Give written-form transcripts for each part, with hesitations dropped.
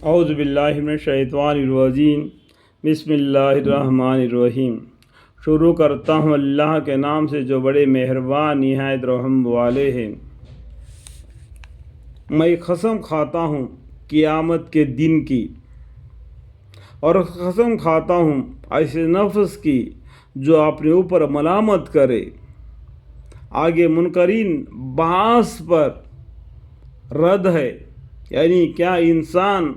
اعوذ باللہ من الشیطان الرجیم بسم اللہ الرحمن الرحیم۔ شروع کرتا ہوں اللہ کے نام سے جو بڑے مہربان نہایت رحم والے ہیں۔ میں قسم کھاتا ہوں قیامت کے دن کی، اور قسم کھاتا ہوں ایسے نفس کی جو اپنے اوپر ملامت کرے۔ آگے منکرین بحث پر رد ہے، یعنی کیا انسان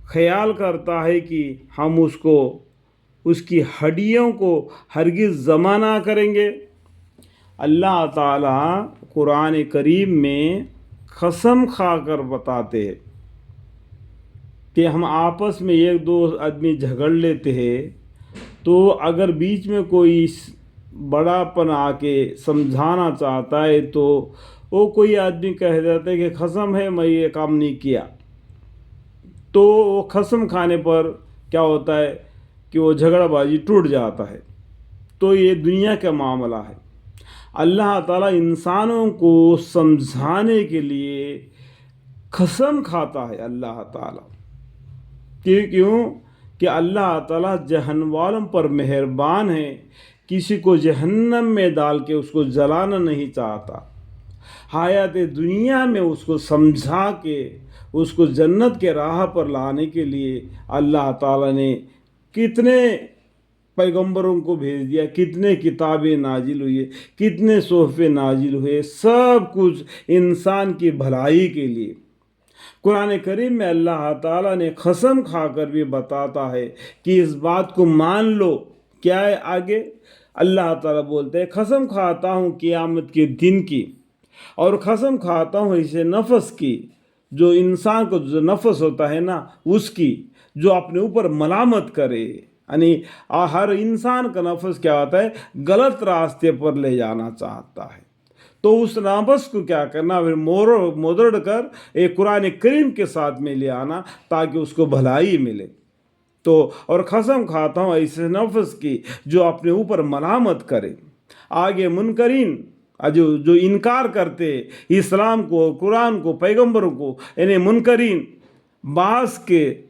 خیال کرتا ہے کہ ہم اس کی ہڈیوں کو ہرگز جمع نہ کریں گے؟ اللہ تعالیٰ قرآن کریم میں قسم کھا کر بتاتے ہیں کہ ہم آپس میں ایک دو آدمی جھگڑ لیتے ہیں، تو اگر بیچ میں کوئی بڑا پن آ کے سمجھانا چاہتا ہے تو وہ کوئی آدمی کہہ دیتا ہے کہ قسم ہے میں یہ کام نہیں کیا، تو وہ قسم کھانے پر کیا ہوتا ہے کہ وہ جھگڑا بازی ٹوٹ جاتا ہے۔ تو یہ دنیا کا معاملہ ہے۔ اللہ تعالیٰ انسانوں کو سمجھانے کے لیے قسم کھاتا ہے۔ اللہ تعالیٰ کیوں کہ اللہ تعالیٰ جہنم والوں پر مہربان ہے، کسی کو جہنم میں ڈال کے اس کو جلانا نہیں چاہتا۔ حیات دنیا میں اس کو سمجھا کے اس کو جنت کے راہ پر لانے کے لیے اللہ تعالیٰ نے کتنے پیغمبروں کو بھیج دیا، کتنے کتابیں نازل ہوئی، کتنے صحفے نازل ہوئے، سب کچھ انسان کی بھلائی کے لیے۔ قرآن کریم میں اللہ تعالیٰ نے قسم کھا کر بھی بتاتا ہے کہ اس بات کو مان لو۔ کیا ہے آگے؟ اللہ تعالیٰ بولتے ہیں قسم کھاتا ہوں قیامت کے دن کی، اور قسم کھاتا ہوں اسے نفس کی، جو انسان کو جو نفس ہوتا ہے نا اس کی، جو اپنے اوپر ملامت کرے۔ یعنی ہر انسان کا نفس کیا ہوتا ہے؟ غلط راستے پر لے جانا چاہتا ہے۔ تو اس نفس کو کیا کرنا؟ پھر مدڑ کر ایک قرآن کریم کے ساتھ میں لے آنا تاکہ اس کو بھلائی ملے۔ تو اور قسم کھاتا ہوں ایسے نفس کی جو اپنے اوپر ملامت کرے۔ آگے منکرین جو انکار کرتے اسلام کو، قرآن کو، پیغمبروں کو، یعنی منکرین بعض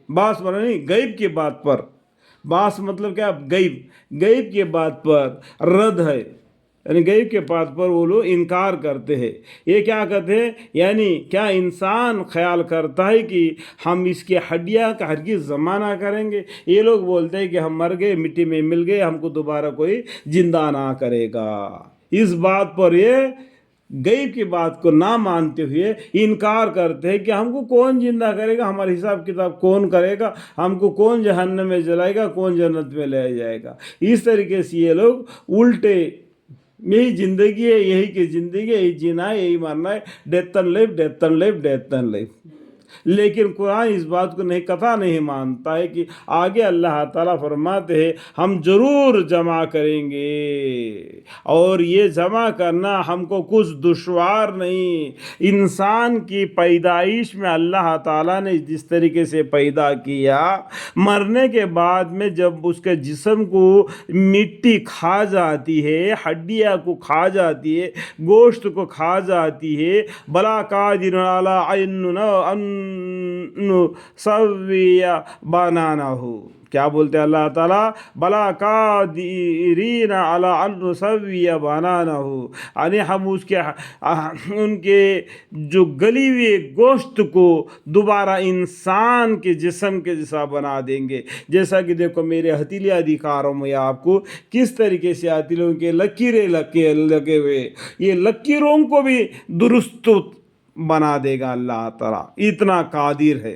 مطلب نہیں غیب کی بات پر، بعض مطلب کیا؟ غیب کی بات پر رد ہے، یعنی غیب کے بات پر وہ لوگ انکار کرتے ہیں۔ یہ کیا کہتے ہیں؟ یعنی کیا انسان خیال کرتا ہے کہ ہم اس کی ہڈیاں کا ہرگز جمع نہ کریں گے؟ یہ لوگ بولتے ہیں کہ ہم مر گئے، مٹی میں مل گئے، ہم کو دوبارہ کوئی زندہ نہ کرے گا۔ اس بات پر یہ غیب کی بات کو نہ مانتے ہوئے انکار کرتے ہیں کہ ہم کو کون زندہ کرے گا، ہمارا حساب کتاب کون کرے گا، ہم کو کون جہنم میں جلائے گا، کون جنت میں لے جائے گا۔ اس طریقے سے یہ لوگ الٹے یہی زندگی ہے، یہی کی زندگی ہے، یہی جینا ہے، یہی مرنا ہے، death and life, death and life, death and life. لیکن قرآن اس بات کو قطع نہیں مانتا ہے کہ آگے اللہ تعالیٰ فرماتے ہیں ہم ضرور جمع کریں گے، اور یہ جمع کرنا ہم کو کچھ دشوار نہیں۔ انسان کی پیدائش میں اللہ تعالیٰ نے جس طریقے سے پیدا کیا، مرنے کے بعد میں جب اس کے جسم کو مٹی کھا جاتی ہے، ہڈیاں کو کھا جاتی ہے، گوشت کو کھا جاتی ہے، بلا قادر علی ان سویہ بنانا ہو۔ کیا بولتے ہیں اللہ تعالیٰ؟ بلا قادرین علی ان نسویہ بنانا ہو، یعنی ہم ان کے جو گلی ہوئے گوشت کو دوبارہ انسان کے جسم کے جیسا بنا دیں گے۔ جیسا کہ دیکھو میرے ہتھیلیاں دکھا رہا ہوں میں آپ کو کس طریقے سے ہتھیلیوں کے لکیریں لگے ہوئے، یہ لکیروں کو بھی درست بنا دے گا اللہ تعالیٰ، اتنا قادر ہے۔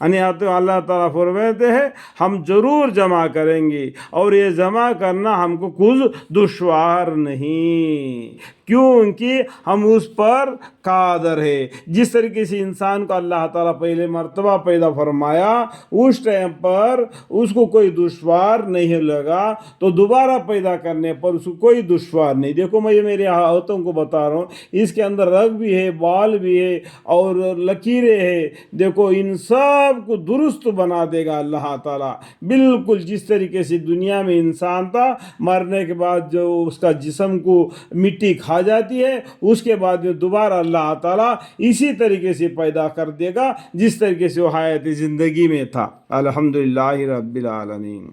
یعنی اللہ تعالیٰ فرماتے ہیں ہم ضرور جمع کریں گے، اور یہ جمع کرنا ہم کو کچھ دشوار نہیں، کیونکہ ہم اس پر قادر ہے۔ جس طریقے سے انسان کو اللہ تعالیٰ پہلے مرتبہ پیدا فرمایا، اس ٹائم پر اس کو کوئی دشوار نہیں لگا، تو دوبارہ پیدا کرنے پر اس کو کوئی دشوار نہیں۔ دیکھو میں میرے ہاتھوں کو بتا رہا ہوں، اس کے اندر رگ بھی ہے، بال بھی ہے، اور لکیریں ہیں۔ دیکھو ان سب کو درست بنا دے گا اللہ تعالیٰ، بالکل جس طریقے سے دنیا میں انسان تھا، مرنے کے بعد جو اس کا جسم کو مٹی کھا کھا جاتی ہے، اس کے بعد میں دوبارہ اللہ تعالیٰ اسی طریقے سے پیدا کر دے گا جس طریقے سے وہ حیات زندگی میں تھا۔ الحمدللہ رب العالمین۔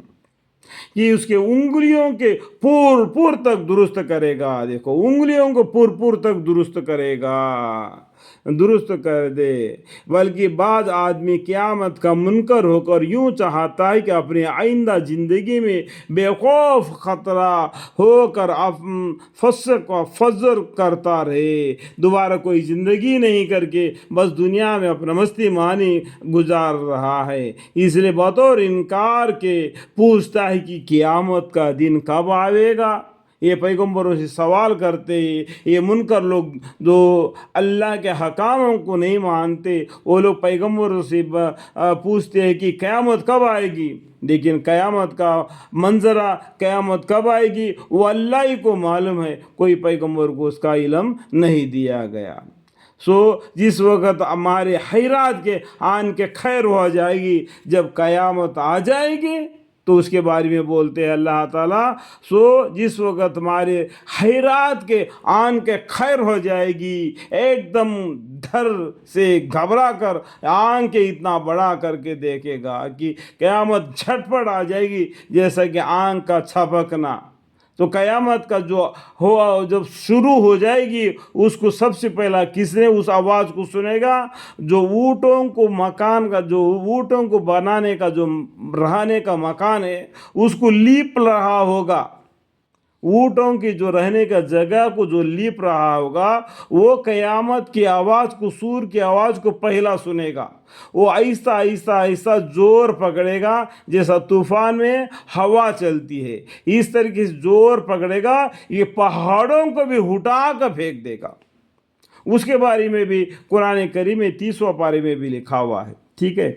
یہ اس کے انگلیوں کے پور پور تک درست کرے گا، دیکھو انگلیوں کو پور پور تک درست کرے گا، درست کر دے۔ بلکہ بعض آدمی قیامت کا منکر ہو کر یوں چاہتا ہے کہ اپنی آئندہ زندگی میں بے خوف خطرہ ہو کر فسق و فجر کرتا رہے، دوبارہ کوئی زندگی نہیں کر کے بس دنیا میں اپنا مستی مانی گزار رہا ہے۔ اس لیے بطور انکار کے پوچھتا ہے کہ قیامت کا دن کب آئے گا۔ یہ پیغمبروں سے سوال کرتے ہیں، یہ منکر لوگ جو اللہ کے حکاموں کو نہیں مانتے وہ لوگ پیغمبروں سے پوچھتے ہیں کہ قیامت کب آئے گی، لیکن قیامت کا منظرہ قیامت کب آئے گی وہ اللہ ہی کو معلوم ہے، کوئی پیغمبر کو اس کا علم نہیں دیا گیا۔ جس وقت ہمارے خیرات کے آن کے خیر ہو جائے گی، جب قیامت آ جائے گی تو اس کے بارے میں بولتے ہیں اللہ تعالیٰ، جس وقت ہمارے خیرات کے آن کے خیر ہو جائے گی، ایک دم ڈر سے گھبرا کر آنکھ اتنا بڑا کر کے دیکھے گا کہ قیامت جھٹپٹ آ جائے گی جیسا کہ آنکھ کا چھپکنا۔ تو قیامت کا جو ہوا جب شروع ہو جائے گی، اس کو سب سے پہلا کس نے اس آواز کو سنے گا؟ جو اونٹوں کو مکان کا، جو اونٹوں کو بنانے کا جو رہنے کا مکان ہے اس کو لیپ رہا ہوگا، اونٹوں کی جو رہنے کا جگہ کو جو لیپ رہا ہوگا، وہ قیامت کی آواز کو، سور کی آواز کو پہلا سنے گا۔ وہ آہستہ آہستہ آہستہ زور پکڑے گا، جیسا طوفان میں ہوا چلتی ہے اس طریقے سے زور پکڑے گا، یہ پہاڑوں کو بھی اٹھا کر پھینک دے گا۔ اس کے بارے میں بھی قرآن کریم میں 30واں پارے میں بھی لکھا ہوا ہے۔ ٹھیک ہے،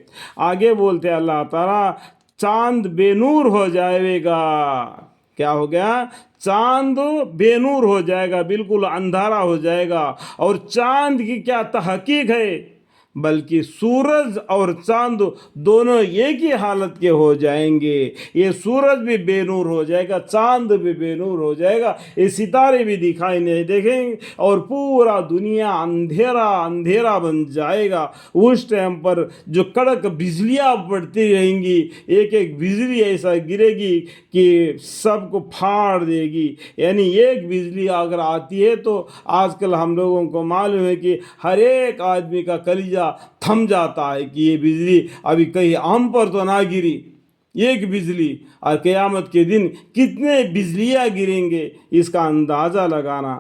آگے بولتے اللہ تعالیٰ چاند بے نور ہو جائے گا۔ کیا ہو گیا؟ چاند بے نور ہو جائے گا، بالکل اندھارا ہو جائے گا۔ اور چاند کی کیا تحقیق ہے؟ بلکہ سورج اور چاند دونوں ایک ہی حالت کے ہو جائیں گے۔ یہ سورج بھی بے نور ہو جائے گا، چاند بھی بے نور ہو جائے گا، یہ ستارے بھی دکھائی نہیں دیں گے، اور پورا دنیا اندھیرا اندھیرا بن جائے گا۔ اس ٹائم پر جو کڑک بجلیاں پڑتی رہیں گی، ایک ایک بجلی ایسا گرے گی کہ سب کو پھاڑ دے گی۔ یعنی ایک بجلی اگر آتی ہے تو آج کل ہم لوگوں کو معلوم ہے کہ ہر ایک آدمی کا کلیجہ تھم جاتا ہے کہ یہ بجلی ابھی کہیں ہم پر تو نہ گری، ایک بجلی، اور قیامت کے دن کتنے بجلیاں گریں گے اس کا اندازہ لگانا۔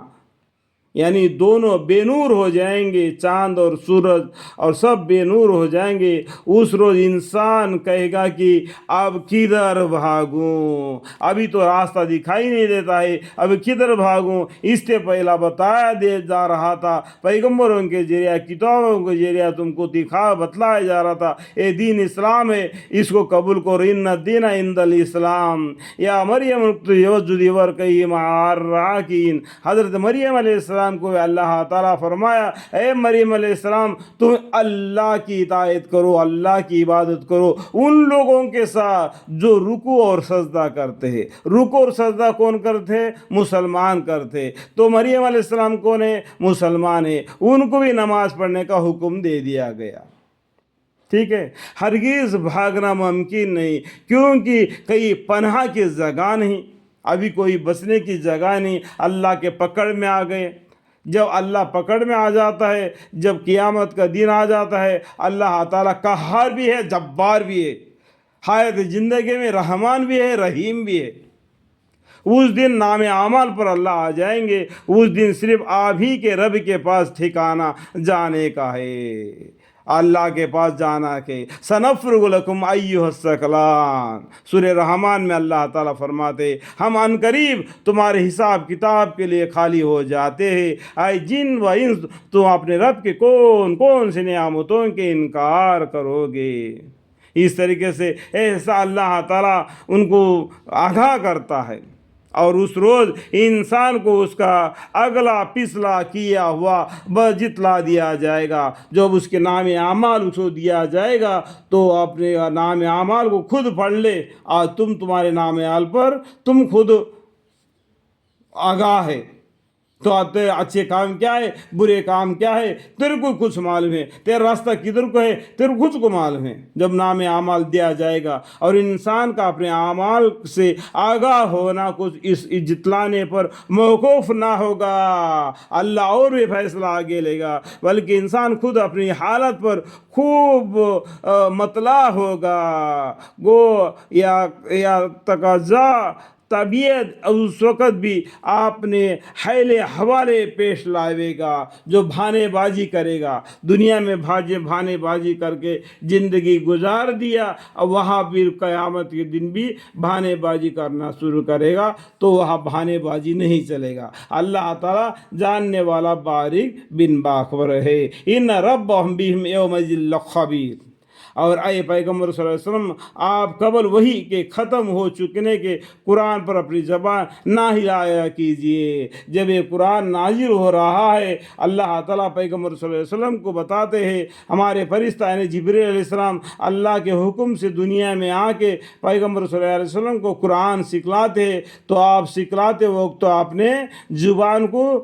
یعنی دونوں بے نور ہو جائیں گے، چاند اور سورج، اور سب بے نور ہو جائیں گے۔ اس روز انسان کہے گا کہ اب کدھر بھاگوں، ابھی تو راستہ دکھائی نہیں دیتا ہے، اب کدھر بھاگوں۔ اس سے پہلا بتایا دے جا رہا تھا، پیغمبروں کے ذریعہ، کتابوں کے ذریعہ تم کو بتلایا جا رہا تھا، اے دین اسلام ہے، اس کو قبول کرو، ان الدین عند الاسلام، یا مریم یوجد ورقی معراکین۔ حضرت مریم علیہ السلام کو اللہ تعالیٰ فرمایا، اے مریم علیہ السلام تم اللہ کی اطاعت کرو، اللہ کی عبادت کرو ان لوگوں کے ساتھ جو رکوع اور سجدہ کرتے ہیں۔ رکوع اور سجدہ کون کرتے ہیں؟ مسلمان کرتے۔ تو مریم علیہ السلام کون ہے؟ مسلمان ہے، ان کو بھی نماز پڑھنے کا حکم دے دیا گیا۔ ٹھیک ہے، ہرگز بھاگنا ممکن نہیں، کیونکہ کہیں پناہ کی جگہ نہیں، ابھی کوئی بسنے کی جگہ نہیں، اللہ کے پکڑ میں آ گئے۔ جب اللہ پکڑ میں آ جاتا ہے، جب قیامت کا دن آ جاتا ہے، اللہ تعالیٰ قہار بھی ہے، جبار بھی ہے، حیات زندگی میں رحمان بھی ہے، رحیم بھی ہے۔ اس دن نام اعمال پر اللہ آ جائیں گے، اس دن صرف آپ ہی کے رب کے پاس ٹھکانہ جانے کا ہے، اللہ کے پاس جانا کہ سنفرغ لکم ایھا الثقلان۔ سورہ رحمان میں اللہ تعالیٰ فرماتے ہم عن قریب تمہارے حساب کتاب کے لیے خالی ہو جاتے ہیں، اے جن و انس تم اپنے رب کے کون کون سی نعمتوں کے انکار کرو گے۔ اس طریقے سے ایسا اللہ تعالیٰ ان کو آگاہ کرتا ہے، اور اس روز انسان کو اس کا اگلا پچھلا کیا ہوا جتلا دیا جائے گا۔ جب اس کے نام اعمال اس کو دیا جائے گا تو اپنے نام اعمال کو خود پڑھ لے، اور تمہارے نام اعمال پر تم خود آگاہ ہے، تو آتے اچھے کام کیا ہے، برے کام کیا ہے، تیرے کو کچھ معلوم ہے؟ تیرا راستہ کدھر کو ہے، تیرے کو خود کو معلوم ہے۔ جب نام اعمال دیا جائے گا اور انسان کا اپنے اعمال سے آگاہ ہونا کچھ اس جتلانے پر موقوف نہ ہوگا، اللہ اور بھی فیصلہ آگے لے گا، بلکہ انسان خود اپنی حالت پر خوب مطلع ہوگا۔ گو یا تقاضا طبیعت اس وقت بھی آپ نے حیلے حوالے پیش لائے گا جو بھانے بازی کرے گا۔ دنیا میں بھانے بازی کر کے زندگی گزار دیا، اور وہاں بھی قیامت کے دن بھی بھانے بازی کرنا شروع کرے گا، تو وہاں بھانے بازی نہیں چلے گا۔ اللہ تعالیٰ جاننے والا باریک بن باخبر ہے۔ ان ربهم بهم یومئذ لخبیر۔ اور اے پیغمبر صلی اللہ علیہ وسلم، آپ قبل وہی کے ختم ہو چکنے کے قرآن پر اپنی زبان نہ ہلایا کیجیے۔ جب یہ قرآن نازل ہو رہا ہے، اللہ تعالیٰ پیغمبر صلی اللہ علیہ وسلم کو بتاتے ہیں، ہمارے فرشتہ یعنی جبریل علیہ السلام اللہ کے حکم سے دنیا میں آ کے پیغمبر صلی اللہ علیہ وسلم کو قرآن سکھلاتے ہیں، تو آپ سکھلاتے وقت تو اپنے زبان کو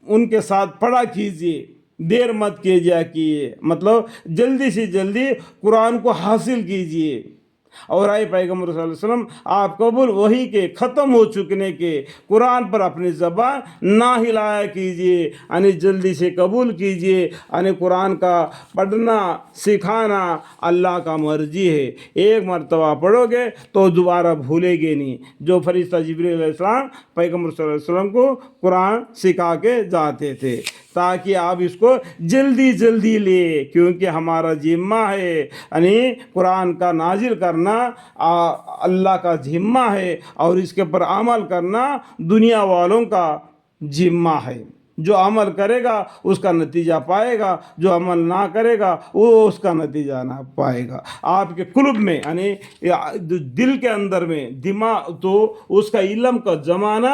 ان کے ساتھ پڑھا کیجیے، دیر مت کیجیے، مطلب جلدی سے جلدی قرآن کو حاصل کیجیے۔ اور اے پیغمبر صلی اللہ علیہ وسلم، آپ قبول وہی کے ختم ہو چکنے کے قرآن پر اپنی زبان نہ ہلایا کیجیے، یعنی جلدی سے قبول کیجیے۔ یعنی قرآن کا پڑھنا سکھانا اللہ کا مرضی ہے، ایک مرتبہ پڑھو گے تو دوبارہ بھولے گے نہیں۔ جو فرشتہ جبریل علیہ السلام پیغمبر صلی اللہ علیہ وسلم کو قرآن سکھا کے جاتے تھے، تاکہ آپ اس کو جلدی جلدی لے، کیونکہ ہمارا ذمہ ہے، یعنی قرآن کا نازل کرنا اللہ کا ذمہ ہے، اور اس کے پر عمل کرنا دنیا والوں کا ذمہ ہے۔ جو عمل کرے گا اس کا نتیجہ پائے گا، جو عمل نہ کرے گا وہ اس کا نتیجہ نہ پائے گا۔ آپ کے قلب میں یعنی دل کے اندر میں دماغ، تو اس کا علم کا جمانا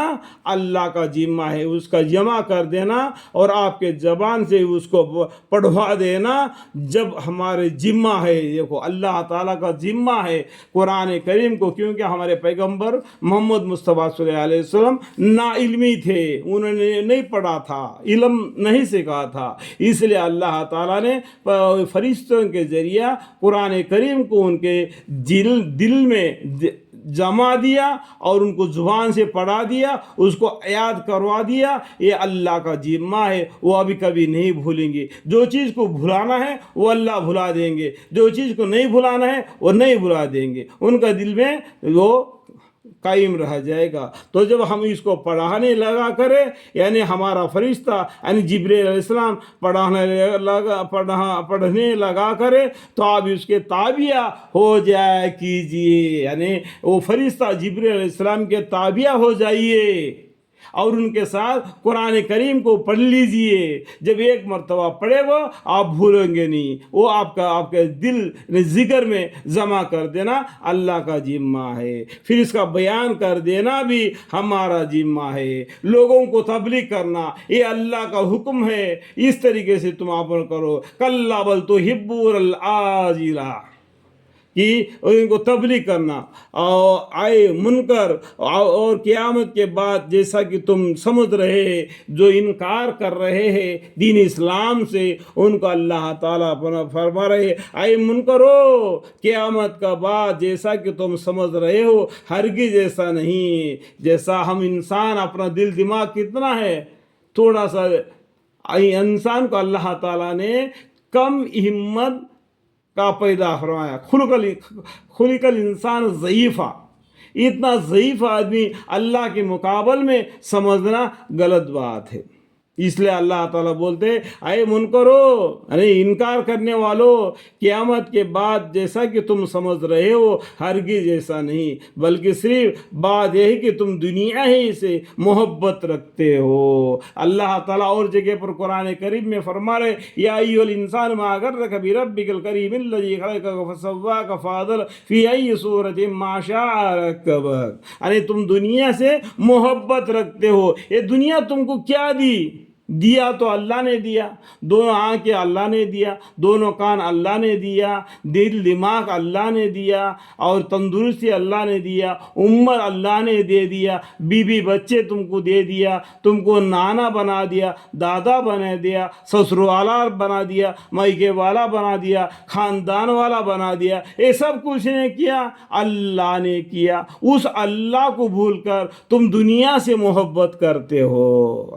اللہ کا ذمہ ہے، اس کا جمع کر دینا اور آپ کے زبان سے اس کو پڑھوا دینا جب ہمارے ذمہ ہے۔ دیکھو اللہ تعالیٰ کا ذمہ ہے قرآن کریم کو، کیونکہ ہمارے پیغمبر محمد مصطفیٰ صلی اللہ علیہ وسلم نا علمی تھے، انہوں نے نہیں پڑھا تھا، علم نہیں سکھا تھا، اس لیے اللہ تعالیٰ نے فرشتوں کے ذریعہ قرآن کریم کو ان کے دل میں جما دیا اور ان کو زبان سے پڑھا دیا، اس کو یاد کروا دیا۔ یہ اللہ کا ذمہ ہے، وہ ابھی کبھی نہیں بھولیں گے۔ جو چیز کو بھلانا ہے وہ اللہ بھلا دیں گے، جو چیز کو نہیں بھلانا ہے وہ نہیں بھلا دیں گے، ان کا دل میں وہ قائم رہ جائے گا۔ تو جب ہم اس کو پڑھانے لگا کرے، یعنی ہمارا فرشتہ یعنی جبریل علیہ السلام پڑھنے لگا کرے، تو آپ اس کے تابعہ ہو جائے کیجئے، یعنی وہ فرشتہ جبریل علیہ السلام کے تابعہ ہو جائیے اور ان کے ساتھ قرآن کریم کو پڑھ لیجئے۔ جب ایک مرتبہ پڑھے وہ آپ بھولیں گے نہیں، وہ آپ کے دل ذکر میں جمع کر دینا اللہ کا ذمہ ہے، پھر اس کا بیان کر دینا بھی ہمارا ذمہ ہے۔ لوگوں کو تبلیغ کرنا یہ اللہ کا حکم ہے، اس طریقے سے تم عمل کرو۔ کلا بل تحبون العاجلہ، کہ ان کو تبلیغ کرنا اور آئے منکر اور قیامت کے بعد جیسا کہ تم سمجھ رہے ہیں، جو انکار کر رہے ہیں دین اسلام سے، ان کو اللہ تعالیٰ فرما رہے آئے منکرو، قیامت کا بعد جیسا کہ تم سمجھ رہے ہو ہرگز ایسا نہیں۔ جیسا ہم انسان اپنا دل دماغ کتنا ہے، تھوڑا سا انسان کو اللہ تعالیٰ نے کم ہمت کا پیدا فرمایا، خلق الانسان ضعیفہ، اتنا ضعیف آدمی اللہ کے مقابل میں سمجھنا غلط بات ہے۔ اس لیے اللہ تعالیٰ بولتے اے منکرو، یعنی انکار کرنے والوں، قیامت کے بعد جیسا کہ تم سمجھ رہے ہو ہرگز ایسا نہیں، بلکہ صرف بات یہ ہے کہ تم دنیا ہی سے محبت رکھتے ہو۔ اللہ تعالیٰ اور جگہ پر قرآن کریم میں فرما رہے یا ایھا الانسان ما غرک بربک الکریم الذی خلقک فسواک فعدلک فی ای صورۃ ما شاء رکبک، یعنی تم دنیا سے محبت رکھتے ہو۔ یہ دنیا تم کو کیا دی؟ دیا تو اللہ نے دیا، دونوں آنکھیں اللہ نے دیا، دونوں کان اللہ نے دیا، دل دماغ اللہ نے دیا، اور تندرستی اللہ نے دیا، عمر اللہ نے دے دیا، بیوی بچے تم کو دے دیا، تم کو نانا بنا دیا، دادا بنا دیا، سسر والا بنا دیا، مائکے والا بنا دیا، خاندان والا بنا دیا۔ یہ سب کچھ نے کیا، اللہ نے کیا۔ اس اللہ کو بھول کر تم دنیا سے محبت کرتے ہو۔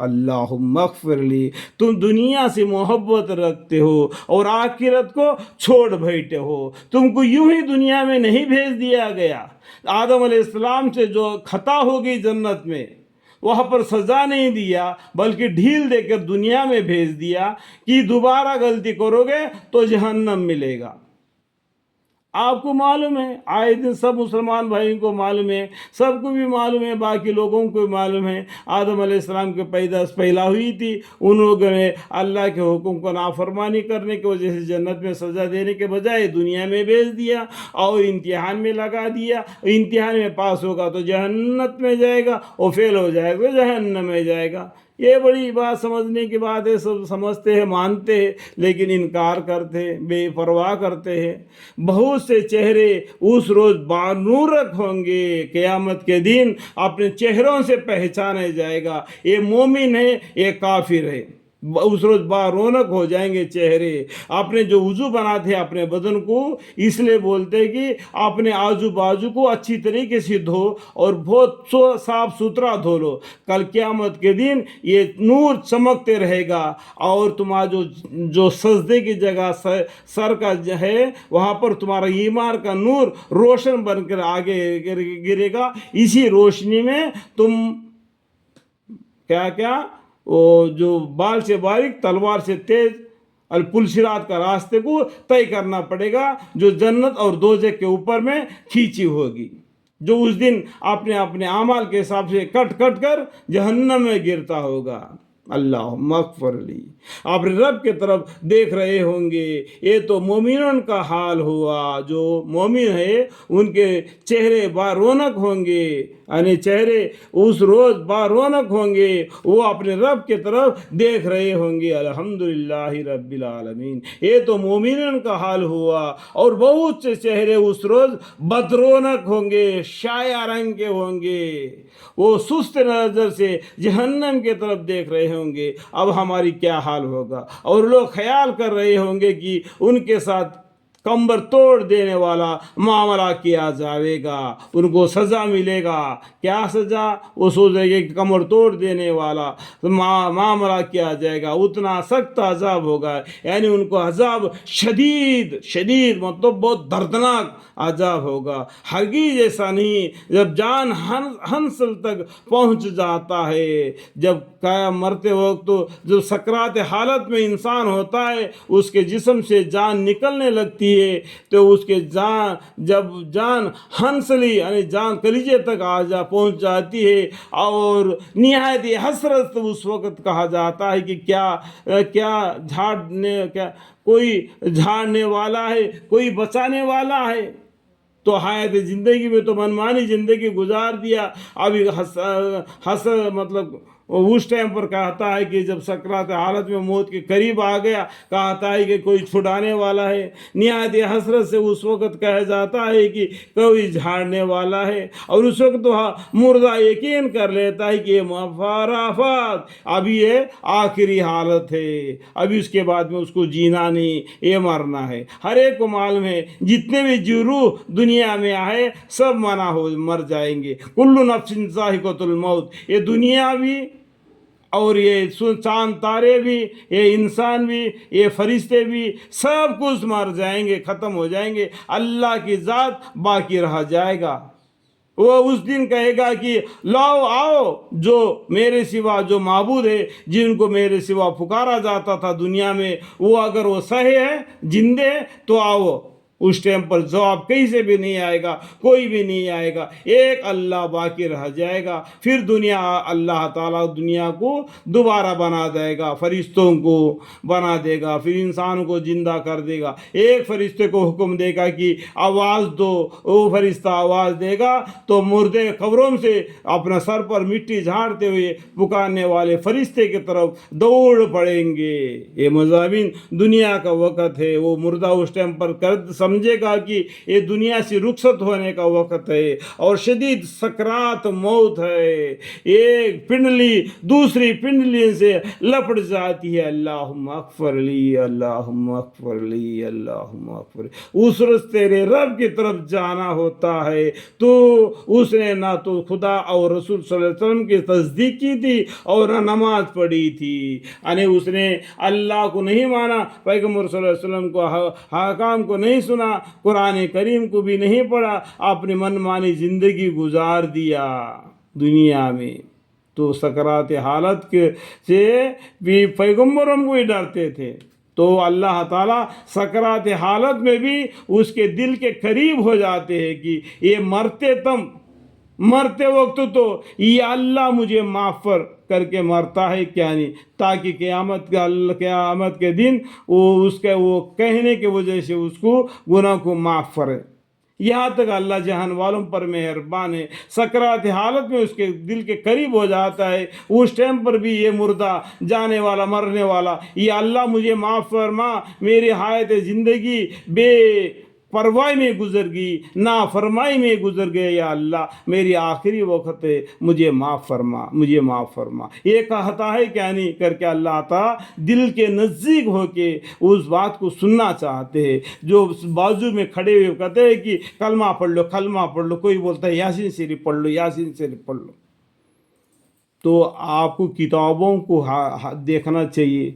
اللہم اغفر لی، تم دنیا سے محبت رکھتے ہو اور آخرت کو چھوڑ بیٹھے ہو۔ تم کو یوں ہی دنیا میں نہیں بھیج دیا گیا۔ آدم علیہ السلام سے جو خطا ہو گئی جنت میں، وہاں پر سزا نہیں دیا بلکہ ڈھیل دے کر دنیا میں بھیج دیا کہ دوبارہ غلطی کرو گے تو جہنم ملے گا۔ آپ کو معلوم ہے، آئے دن سب مسلمان بھائیوں کو معلوم ہے، سب کو بھی معلوم ہے، باقی لوگوں کو بھی معلوم ہے، آدم علیہ السلام کی پیدائش پہلا ہوئی تھی، ان لوگوں نے اللہ کے حکم کو نافرمانی کرنے کی وجہ سے جنت میں سزا دینے کے بجائے دنیا میں بھیج دیا اور امتحان میں لگا دیا۔ امتحان میں پاس ہوگا تو جہنت میں جائے گا، اور فیل ہو جائے گا تو جہنم میں جائے گا۔ یہ بڑی بات سمجھنے کی بات ہے، سب سمجھتے ہیں، مانتے ہیں، لیکن انکار کرتے ہیں، بے پرواہ کرتے ہیں۔ بہت سے چہرے اس روز بانورک ہوں گے، قیامت کے دن اپنے چہروں سے پہچانے جائے گا، یہ مومن ہے، یہ کافر ہے۔ اس روز رونق ہو جائیں گے چہرے۔ اپنے جو وضو بناتے ہیں اپنے بدن کو، اس لیے بولتے ہیں کہ اپنے آجو بازو کو اچھی طریقے سے دھو اور بہت صاف ستھرا دھو لو۔ کل قیامت کے دن یہ نور چمکتے رہے گا، اور تمہارا جو سجدے کی جگہ سر کا ہے، وہاں پر تمہارا ایمان کا نور روشن بن کر آگے گرے گا۔ اسی روشنی میں تم کیا وہ جو بال سے باریک تلوار سے تیز الپل صراط کا راستے کو طے کرنا پڑے گا، جو جنت اور دوزخ کے اوپر میں کھینچی ہوگی، جو اس دن اپنے اپنے اعمال کے حساب سے کٹ کٹ کر جہنم میں گرتا ہوگا۔ اللہم اغفر لی۔ آپ رب کے طرف دیکھ رہے ہوں گے۔ یہ تو مومنوں کا حال ہوا، جو مومن ہے ان کے چہرے بارونق ہوں گے، یعنی چہرے اس روز بارونق ہوں گے، وہ اپنے رب کے طرف دیکھ رہے ہوں گے۔ الحمدللہ رب العالمین۔ یہ تو مومنوں کا حال ہوا، اور بہت سے چہرے اس روز بدرونق ہوں گے، شایع رنگ کے ہوں گے، وہ سست نظر سے جہنم کے طرف دیکھ رہے ہوں گے۔ اب ہماری کیا حال ہوگا؟ اور لوگ خیال کر رہے ہوں گے کہ ان کے ساتھ کمبر توڑ دینے والا معاملہ کیا جائے گا، ان کو سزا ملے گا۔ کیا سزا؟ وہ سوچے گے کہ کمر توڑ دینے والا معاملہ کیا جائے گا، اتنا سخت عذاب ہوگا، یعنی ان کو عذاب شدید مطلب بہت دردناک عذاب ہوگا۔ ہرگز ایسا نہیں۔ جب جان حنصل تک پہنچ جاتا ہے، جب مرتے وقت جو سکرات حالت میں انسان ہوتا ہے، اس کے جسم سے جان نکلنے لگتی ہے، تو اس کے جب جان ہنسلی یعنی جان کلیجے تک پہنچ جاتی ہے، اور نہایت حسرت اس وقت کہا جاتا ہے کہ کوئی جھاڑنے والا ہے، کوئی بچانے والا ہے۔ تو حیات زندگی میں تو منمانی زندگی گزار دیا، ابھی مطلب اس ٹائم پر کہتا ہے کہ جب سکرات حالت میں موت کے قریب آ گیا، کہتا ہے کہ کوئی چھڑانے والا ہے۔ نہایت حسرت سے اس وقت کہا جاتا ہے کہ کوئی جھاڑنے والا ہے، اور اس وقت تو مردہ یقین کر لیتا ہے کہ یہ مفارافات، ابھی یہ آخری حالت ہے، ابھی اس کے بعد میں اس کو جینا نہیں، یہ مرنا ہے۔ ہر ایک کو معلوم ہے جتنے بھی روح دنیا میں آئے سب مر جائیں گے۔ کل نفس ذائقۃ الموت۔ یہ دنیا بھی اور یہ چاند تارے بھی، یہ انسان بھی، یہ فرشتے بھی، سب کچھ مر جائیں گے، ختم ہو جائیں گے۔ اللہ کی ذات باقی رہ جائے گا۔ وہ اس دن کہے گا کہ لاؤ آؤ، جو میرے سوا جو معبود ہے، جن کو میرے سوا پکارا جاتا تھا دنیا میں، وہ اگر وہ صحیح ہے، زندے ہیں، تو آؤ، اس ٹائم پر جواب کہیں بھی نہیں آئے گا، کوئی بھی نہیں آئے گا، ایک اللہ باقی رہ جائے گا۔ پھر دنیا، اللہ تعالیٰ دنیا کو دوبارہ بنا دے گا، فرشتوں کو بنا دے گا، پھر انسان کو زندہ کر دے گا۔ ایک فرشتے کو حکم دے گا کہ آواز دو، وہ فرشتہ آواز دے گا تو مردے قبروں سے اپنا سر پر مٹی جھاڑتے ہوئے پکارنے والے فرشتے کی طرف دوڑ پڑیں گے۔ یہ مضامین دنیا کا وقت ہے۔ وہ مردہ اس ٹائم پر سمجھے گا کہ یہ دنیا سے رخصت ہونے کا وقت ہے اور شدید سکرات موت ہے۔ ایک پنڈلی دوسری پنڈلی سے لپٹ جاتی ہے، اللہم اغفر لی، اللہم اغفر لی، اللہم اغفر لی۔ اس روز تیرے رب کی طرف جانا ہوتا ہے۔ تو اس نے نہ تو خدا اور رسول صلی اللہ علیہ وسلم کی تصدیق کی تھی اور نہ نماز پڑھی تھی، یعنی اس نے اللہ کو نہیں مانا، پیغمبر صلی اللہ علیہ وسلم کو حکام کو نہیں سنا، قرآن کریم کو بھی نہیں پڑھا، اپنی من مانی زندگی گزار دیا دنیا میں۔ تو سکرات حالت کے سے بھی پیغمبروں کو ہی ڈرتے تھے۔ تو اللہ تعالیٰ سکرات حالت میں بھی اس کے دل کے قریب ہو جاتے ہیں کہ یہ مرتے وقت تو یہ اللہ مجھے معاف کر کے مرتا ہے کیا نہیں، تاکہ قیامت کے دن وہ کہنے کی وجہ سے اس کو گناہ کو معاف کرے۔ یہاں تک اللہ جہان والوں پر مہربان ہے، سکرات حالت میں اس کے دل کے قریب ہو جاتا ہے۔ اس ٹائم پر بھی یہ مردہ جانے والا مرنے والا، یہ اللہ مجھے معاف فرما، میری حیات زندگی بے پرواہی میں گزر گئی، نافرمائی میں گزر گئے، یا اللہ میری آخری وقت ہے، مجھے معاف فرما۔ یہ کہتا ہے کیا نہیں کر کے اللہ تعالیٰ دل کے نزدیک ہو کے اس بات کو سننا چاہتے ہیں۔ جو بازو میں کھڑے ہوئے کہتے ہیں کہ کلمہ پڑھ لو، کوئی بولتا ہے یاسین شریف پڑھ لو۔ تو آپ کو کتابوں کو دیکھنا چاہیے،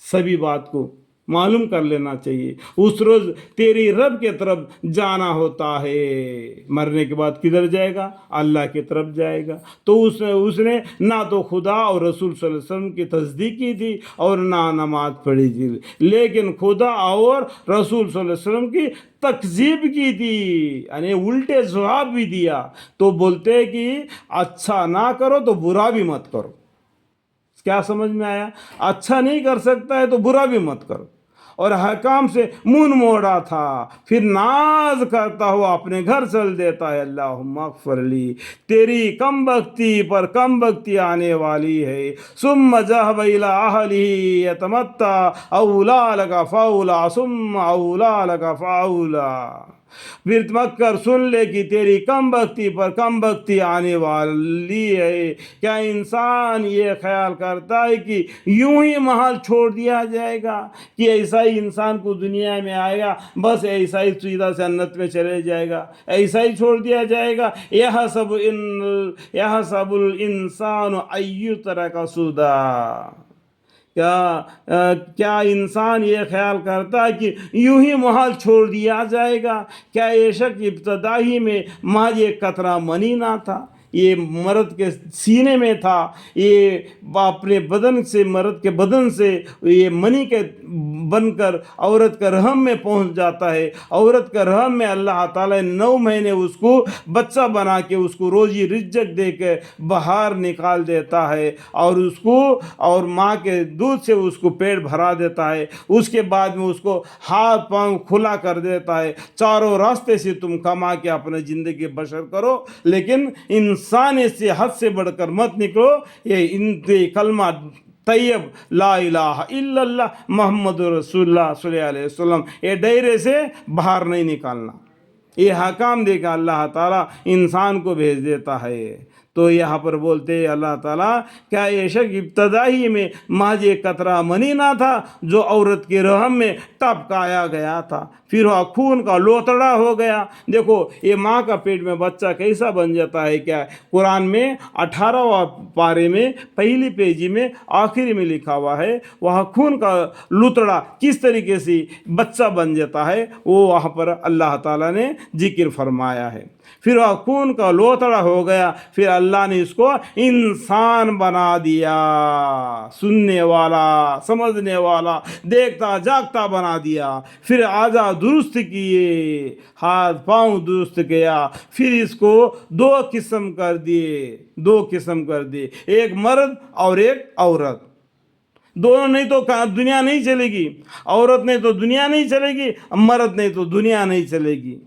سبھی بات کو معلوم کر لینا چاہیے۔ اس روز تیری رب کی طرف جانا ہوتا ہے، مرنے کے بعد کدھر جائے گا؟ اللہ کی طرف جائے گا۔ تو اس نے نہ تو خدا اور رسول صلی اللہ علیہ وسلم کی تصدیق کی تھی اور نہ نماز پڑھی تھی، لیکن خدا اور رسول صلی اللہ علیہ وسلم کی تکذیب کی تھی، یعنی الٹے جواب بھی دیا۔ تو بولتے کہ اچھا نہ کرو تو برا بھی مت کرو۔ کیا سمجھ میں آیا؟ اچھا نہیں کر سکتا ہے تو برا بھی مت کرو، اور حکام سے منہ موڑا تھا، پھر ناز کرتا ہوا اپنے گھر چل دیتا ہے۔ اللہم اغفر لی، تیری کم بختی پر کم بختی آنے والی ہے۔ ثم ذهب الى اهله يتمتع، اولا لك فاولا، ثم اولا لك فاولا۔ پھر مکر سن لے کہ تیری کم بختی پر کم بختی آنے والی ہے۔ کیا انسان یہ خیال کرتا ہے کہ یوں ہی محل چھوڑ دیا جائے گا، کہ ایسا ہی انسان کو دنیا میں آئے گا، بس ایسا ہی سیدھا جنت میں چلے جائے گا، ایسا ہی چھوڑ دیا جائے گا؟ یحسب الانسان ان یترک سدی۔ کیا انسان یہ خیال کرتا ہے کہ یوں ہی محل چھوڑ دیا جائے گا؟ کیا یہ شک ابتدائی میں محض ایک قطرہ منی نہ تھا؟ یہ مرد کے سینے میں تھا، یہ اپنے بدن سے، مرد کے بدن سے یہ منی کے بن کر عورت کا رحم میں پہنچ جاتا ہے۔ عورت کا رحم میں اللہ تعالیٰ 9 مہینے اس کو بچہ بنا کے اس کو روزی رزق دے کے باہر نکال دیتا ہے، اور اس کو اور ماں کے دودھ سے اس کو پیٹ بھرا دیتا ہے۔ اس کے بعد میں اس کو ہاتھ پاؤں کھلا کر دیتا ہے، چاروں راستے سے تم کما کے اپنے زندگی بسر کرو، لیکن انسان سے حد سے بڑھ کر مت نکلو۔ یہ کلمہ طیب لا الہ الا اللہ محمد رسول اللہ صلی اللہ علیہ وسلم، یہ دائرے سے باہر نہیں نکالنا۔ یہ حکام دے کر اللہ تعالیٰ انسان کو بھیج دیتا ہے۔ تو یہاں پر بولتے ہیں اللہ تعالیٰ، کیا یہ شک ابتدائی میں محض ایک قطرہ منی نہ تھا جو عورت کے رحم میں ٹپکایا گیا تھا، پھر وہ خون کا لوتڑا ہو گیا؟ دیکھو یہ ماں کا پیٹ میں بچہ کیسا بن جاتا ہے۔ کیا قرآن میں 18واں پارے میں پہلی پیجی میں آخری میں لکھا ہوا ہے، وہاں خون کا لوتڑا کس طریقے سے بچہ بن جاتا ہے، وہ وہاں پر اللہ تعالیٰ نے ذکر فرمایا ہے۔ پھر وہ خون کا لوتڑا ہو گیا، پھر اللہ نے اس کو انسان بنا دیا، سننے والا، سمجھنے والا، دیکھتا جاگتا بنا دیا، پھر اعضاء درست کیے، ہاتھ پاؤں درست کیا، پھر اس کو دو قسم کر دیے، ایک مرد اور ایک عورت۔ دونوں نہیں تو دنیا نہیں چلے گی، عورت نہیں تو دنیا نہیں چلے گی، مرد نہیں تو دنیا نہیں چلے گی،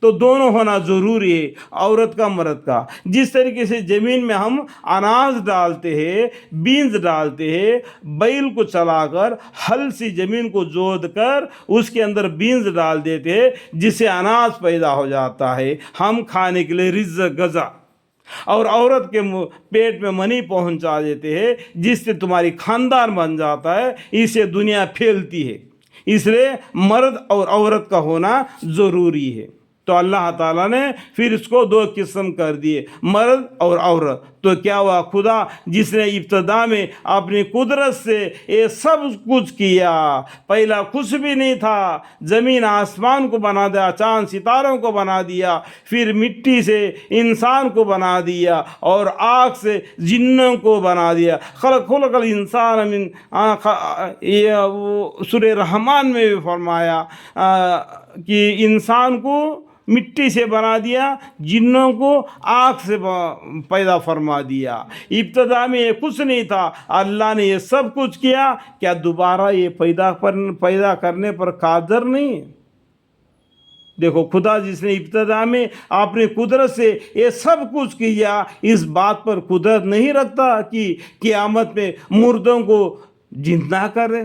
تو دونوں ہونا ضروری ہے، عورت کا مرد کا۔ جس طریقے سے زمین میں ہم اناج ڈالتے ہیں، بینز ڈالتے ہیں، بیل کو چلا کر ہل سے زمین کو جود کر اس کے اندر بینز ڈال دیتے ہیں، جس سے اناج پیدا ہو جاتا ہے ہم کھانے کے لیے رزق غذا، اور عورت کے پیٹ میں منی پہنچا دیتے ہیں جس سے تمہاری خاندان بن جاتا ہے، اس سے دنیا پھیلتی ہے۔ اس لیے مرد اور عورت کا ہونا ضروری ہے۔ تو اللہ تعالیٰ نے پھر اس کو دو قسم کر دیے، مرد اور عورت۔ تو کیا ہوا، خدا جس نے ابتدا میں اپنی قدرت سے یہ سب کچھ کیا، پہلا کچھ بھی نہیں تھا، زمین آسمان کو بنا دیا، چاند ستاروں کو بنا دیا، پھر مٹی سے انسان کو بنا دیا، اور آگ سے جنوں کو بنا دیا۔ خلق الانسان من یہ سورہ رحمان میں بھی فرمایا کہ انسان کو مٹی سے بنا دیا، جنوں کو آگ سے پیدا فرما دیا۔ ابتدا میں یہ کچھ نہیں تھا، اللہ نے یہ سب کچھ کیا، کیا دوبارہ یہ پیدا کرنے پر قادر نہیں ہے؟ دیکھو، خدا جس نے ابتدا میں اپنی قدرت سے یہ سب کچھ کیا، اس بات پر قدرت نہیں رکھتا کہ قیامت میں مردوں کو زندہ کرے؟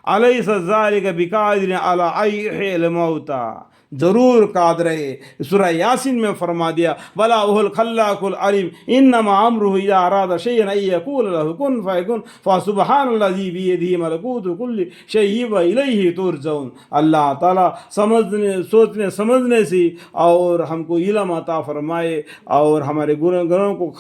الیس ذالک بقادر علی ان یحیی الموتى، ضرور قادر ہے۔ سورہ یاسین میں فرما دیا، بلا وہ الخلاق العلیم انما امرہ اذا اراد شیئا ان یقول له کن فیکن، فسبحان الذی بیدہ ملکوت کل شیء والیہ ترجعون۔ اللہ تعالیٰ سوچنے سمجھنے سے اور ہم کو علم عطا فرمائے، اور ہمارے گناہوں کو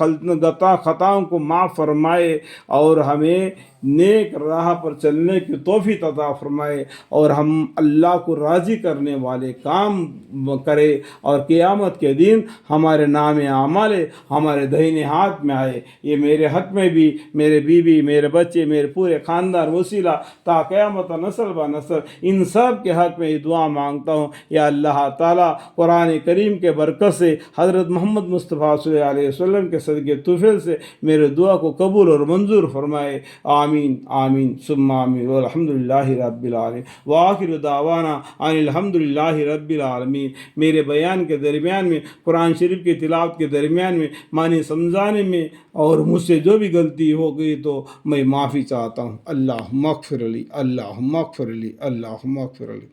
خطاؤں کو معاف فرمائے، اور ہمیں نیک راہ پر چلنے کی توفیق عطا فرمائے، اور ہم اللہ کو راضی کرنے والے کام کرے، اور قیامت کے دن ہمارے نام اعمال ہمارے دہنے ہاتھ میں آئے۔ یہ میرے حق میں بھی، میرے بیوی، میرے بچے، میرے پورے خاندان وسیلہ تا قیامت نسل با نسل، ان سب کے حق میں یہ دعا مانگتا ہوں۔ یا اللہ تعالیٰ قرآن کریم کے برکت سے، حضرت محمد مصطفیٰ صلی اللہ علیہ وسلم کے صدقے طفیل سے میرے دعا کو قبول اور منظور فرمائے۔ آمین آمین ثم آمین، والحمد للہ رب العالمین، وآخر دعوانا ان الحمد للہ رب العالمین۔ میرے بیان کے درمیان میں، قرآن شریف کی تلاوت کے درمیان میں معنی سمجھانے میں اور مجھ سے جو بھی غلطی ہو گئی تو میں معافی چاہتا ہوں۔ اللہم اغفر لی، اللہم اغفر لی، اللہم اغفر لی۔